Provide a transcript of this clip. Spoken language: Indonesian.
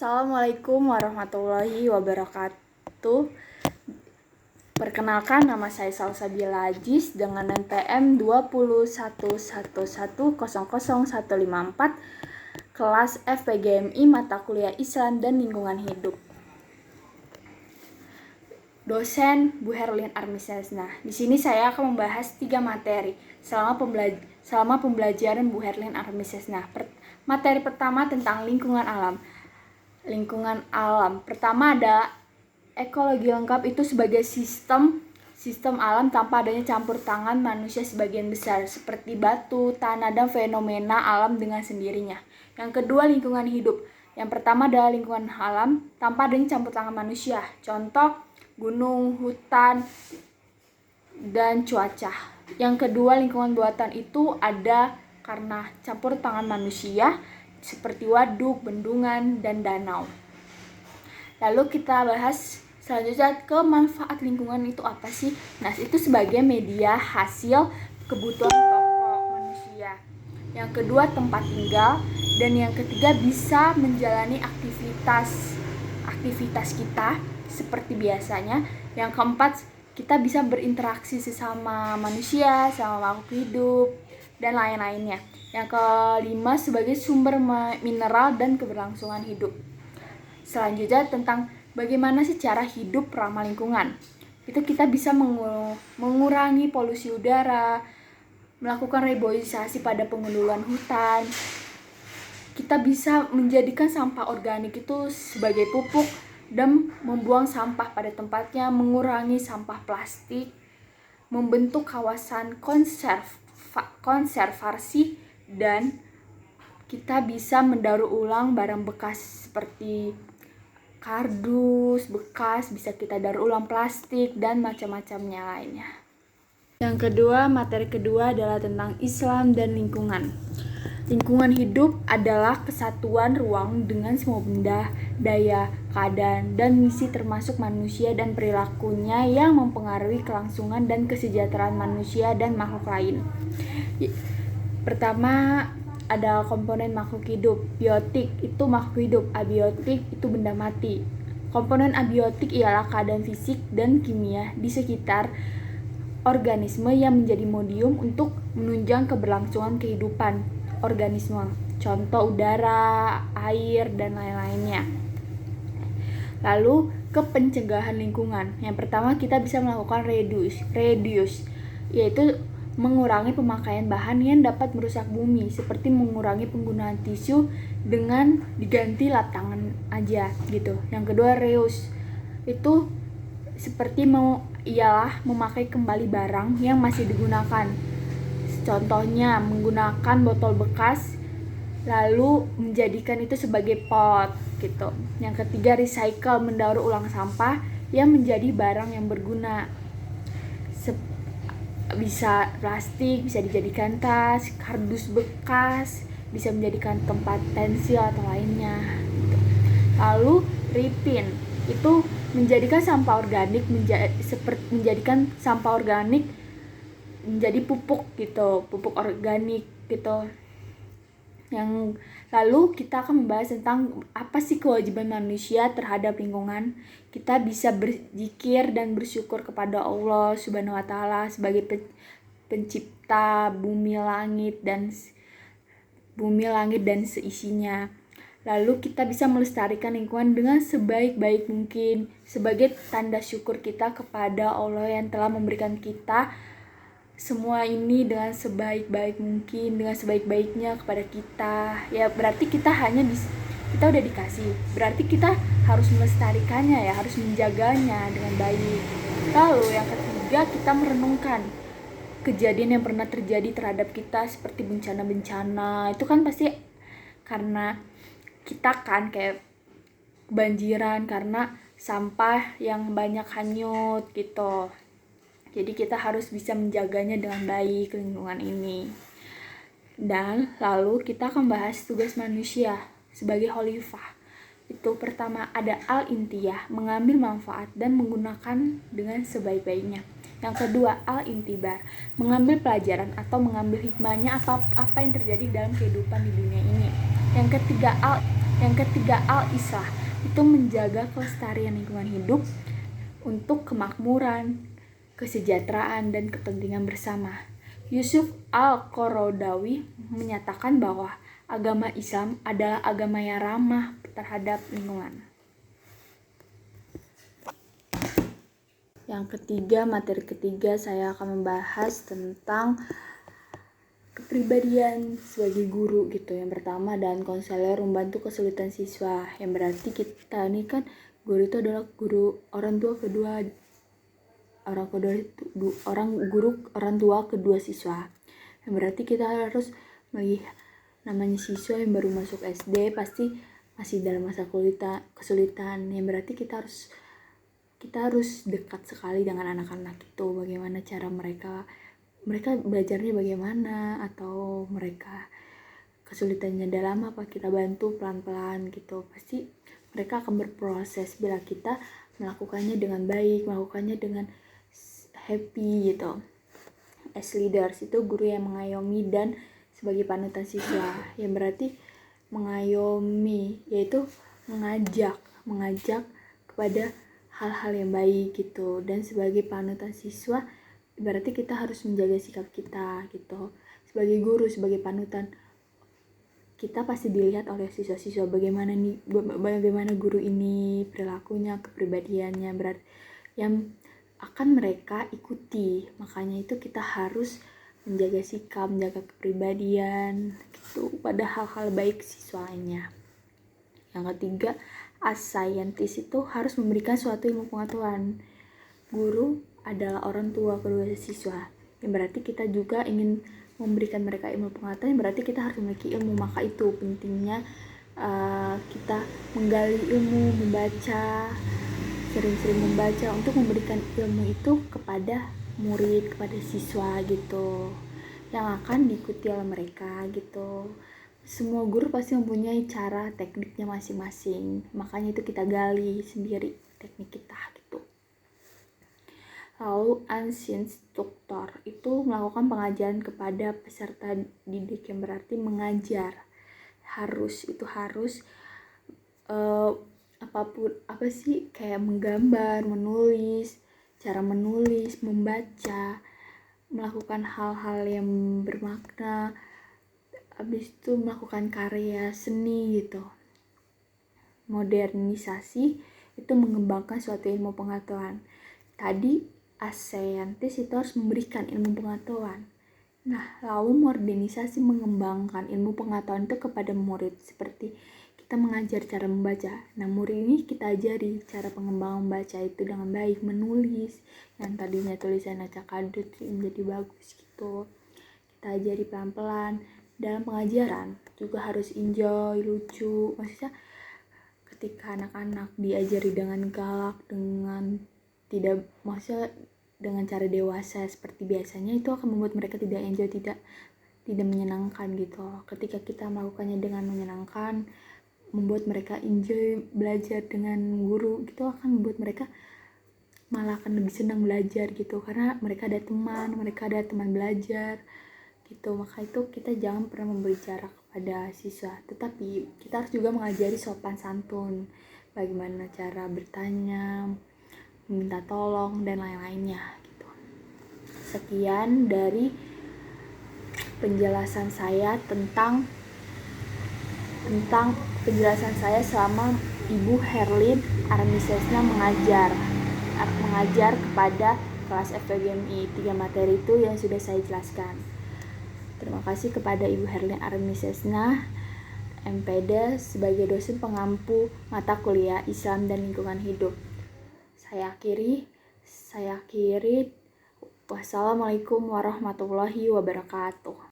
Assalamualaikum warahmatullahi wabarakatuh. Perkenalkan, nama saya Salsabila Ajis dengan NPM 20111000154, kelas FPGMI mata kuliah Islam dan Lingkungan Hidup. Dosen Bu Herlin Armisesna. Di sini saya akan membahas 3 materi selama pembelajaran Bu Herlin Armisesna. Materi pertama tentang lingkungan alam. Pertama ada ekologi lengkap, itu sebagai sistem alam tanpa adanya campur tangan manusia sebagian besar, seperti batu, tanah, dan fenomena alam dengan sendirinya. Yang kedua, lingkungan hidup. Yang pertama adalah lingkungan alam tanpa adanya campur tangan manusia. Contoh gunung, hutan, dan cuaca. Yang kedua, lingkungan buatan itu ada karena campur tangan manusia, seperti waduk, bendungan, dan danau. Lalu kita bahas selanjutnya ke manfaat lingkungan itu apa sih? Nah, itu sebagai media hasil kebutuhan pokok manusia. Yang kedua, tempat tinggal. Dan yang ketiga, bisa menjalani aktivitas kita seperti biasanya. Yang keempat, kita bisa berinteraksi sesama manusia, sama makhluk hidup, dan lain-lainnya. Yang kelima, sebagai sumber mineral dan keberlangsungan hidup. Selanjutnya tentang bagaimana sih cara hidup ramah lingkungan. Itu kita bisa mengurangi polusi udara, melakukan reboisasi pada pengundulan hutan. Kita bisa menjadikan sampah organik itu sebagai pupuk dan membuang sampah pada tempatnya, mengurangi sampah plastik, membentuk kawasan konservasi, dan kita bisa mendaur ulang barang bekas seperti kardus bekas, bisa kita daur ulang, plastik, dan macam-macamnya lainnya. Materi kedua adalah tentang Islam dan lingkungan. Lingkungan hidup adalah kesatuan ruang dengan semua benda, daya, keadaan, dan misi termasuk manusia dan perilakunya yang mempengaruhi kelangsungan dan kesejahteraan manusia dan makhluk lain. Pertama, ada komponen makhluk hidup. Biotik itu makhluk hidup, abiotik itu benda mati. Komponen abiotik ialah keadaan fisik dan kimia di sekitar organisme yang menjadi medium untuk menunjang keberlangsungan kehidupan organisme. Contoh udara, air, dan lain-lainnya. Lalu ke pencegahan lingkungan. Yang pertama, kita bisa melakukan reduce, yaitu mengurangi pemakaian bahan yang dapat merusak bumi, seperti mengurangi penggunaan tisu dengan diganti lap tangan aja gitu. Yang kedua, reuse, itu seperti ialah memakai kembali barang yang masih digunakan. Contohnya menggunakan botol bekas lalu menjadikan itu sebagai pot gitu. Yang ketiga, recycle, mendaur ulang sampah yang menjadi barang yang berguna. Bisa plastik, bisa dijadikan tas, kardus bekas, bisa menjadikan tempat pensil atau lainnya gitu. Lalu reprint, itu menjadikan sampah organik menjadi pupuk gitu, pupuk organik gitu. Yang lalu kita akan membahas tentang apa sih kewajiban manusia terhadap lingkungan. Kita bisa berzikir dan bersyukur kepada Allah Subhanahu wa taala sebagai pencipta bumi langit dan seisinya. Lalu kita bisa melestarikan lingkungan dengan sebaik-baik mungkin sebagai tanda syukur kita kepada Allah yang telah memberikan kita semua ini dengan sebaik-baik mungkin, dengan sebaik-baiknya kepada kita. Ya berarti kita udah dikasih, berarti kita harus melestarikannya ya, harus menjaganya dengan baik. Lalu yang ketiga, kita merenungkan kejadian yang pernah terjadi terhadap kita, seperti bencana-bencana. Itu kan pasti karena kita kan kayak kebanjiran karena sampah yang banyak hanyut gitu. Jadi kita harus bisa menjaganya dengan baik lingkungan ini. Dan lalu kita akan bahas tugas manusia sebagai khalifah. Itu pertama ada al-intiyah, mengambil manfaat dan menggunakan dengan sebaik-baiknya. Yang kedua, al-intibar, mengambil pelajaran atau mengambil hikmahnya apa yang terjadi dalam kehidupan di dunia ini. Yang ketiga, Yang ketiga, al-islah, itu menjaga kelestarian lingkungan hidup untuk kemakmuran, kesejahteraan, dan kepentingan bersama. Yusuf Al-Qaradawi menyatakan bahwa agama Islam adalah agama yang ramah terhadap lingkungan. Yang ketiga, materi ketiga, saya akan membahas tentang kepribadian sebagai guru gitu. Yang pertama, dan konselor membantu kesulitan siswa, yang berarti kita ini kan guru itu adalah guru orang tua kedua siswa. Yang berarti kita harus melihat namanya siswa yang baru masuk SD pasti masih dalam masa kesulitan. Yang berarti kita harus dekat sekali dengan anak-anak itu. Bagaimana cara mereka belajarnya bagaimana, atau mereka kesulitannya dalam apa, kita bantu pelan-pelan gitu. Pasti mereka akan berproses bila kita melakukannya dengan baik, melakukannya dengan happy gitu. As leaders, itu guru yang mengayomi dan sebagai panutan siswa, yang berarti mengayomi yaitu mengajak kepada hal-hal yang baik gitu. Dan sebagai panutan siswa berarti kita harus menjaga sikap kita gitu. Sebagai guru, sebagai panutan, kita pasti dilihat oleh siswa-siswa bagaimana guru ini perilakunya, kepribadiannya, berarti yang akan mereka ikuti. Makanya itu kita harus menjaga sikap, menjaga kepribadian gitu pada hal-hal baik siswanya. Yang ketiga, as scientist itu harus memberikan suatu ilmu pengetahuan. Guru adalah orang tua kedua siswa, yang berarti kita juga ingin memberikan mereka ilmu pengetahuan, berarti kita harus memiliki ilmu. Maka itu pentingnya kita menggali ilmu, membaca, sering-sering membaca untuk memberikan ilmu itu kepada murid, kepada siswa gitu, yang akan diikuti oleh mereka gitu. Semua guru pasti mempunyai cara tekniknya masing-masing, makanya itu kita gali sendiri teknik kita gitu. Lalu unseen instructor itu melakukan pengajaran kepada peserta didik, yang berarti mengajar. Harus kayak menggambar, menulis, cara menulis, membaca, melakukan hal-hal yang bermakna, habis itu melakukan karya seni gitu. Modernisasi itu mengembangkan suatu ilmu pengetahuan. Tadi scientist itu harus memberikan ilmu pengetahuan. Nah, lalu modernisasi mengembangkan ilmu pengetahuan itu kepada murid, seperti kita mengajar cara membaca. Nah, murid ini kita ajari cara pengembangan membaca itu dengan baik, menulis yang tadinya tulisan acak adut menjadi bagus gitu. Kita ajari pelan-pelan. Dalam pengajaran juga harus enjoy, lucu. Maksudnya ketika anak-anak diajari dengan galak, dengan cara dewasa seperti biasanya, itu akan membuat mereka tidak enjoy, tidak menyenangkan gitu. Ketika kita melakukannya dengan menyenangkan, membuat mereka enjoy belajar dengan guru, gitu akan membuat mereka malah akan lebih senang belajar gitu, karena mereka ada teman belajar gitu. Maka itu kita jangan pernah memberi jarak kepada siswa, tetapi kita harus juga mengajari sopan santun, bagaimana cara bertanya, meminta tolong, dan lain-lainnya gitu. Sekian dari penjelasan saya tentang penjelasan saya selama Ibu Herlin Armisesna mengajar kepada kelas FPGMI. 3 materi itu yang sudah saya jelaskan. Terima kasih kepada Ibu Herlin Armisesna MPD sebagai dosen pengampu mata kuliah Islam dan Lingkungan Hidup. Saya akhiri. Wassalamualaikum warahmatullahi wabarakatuh.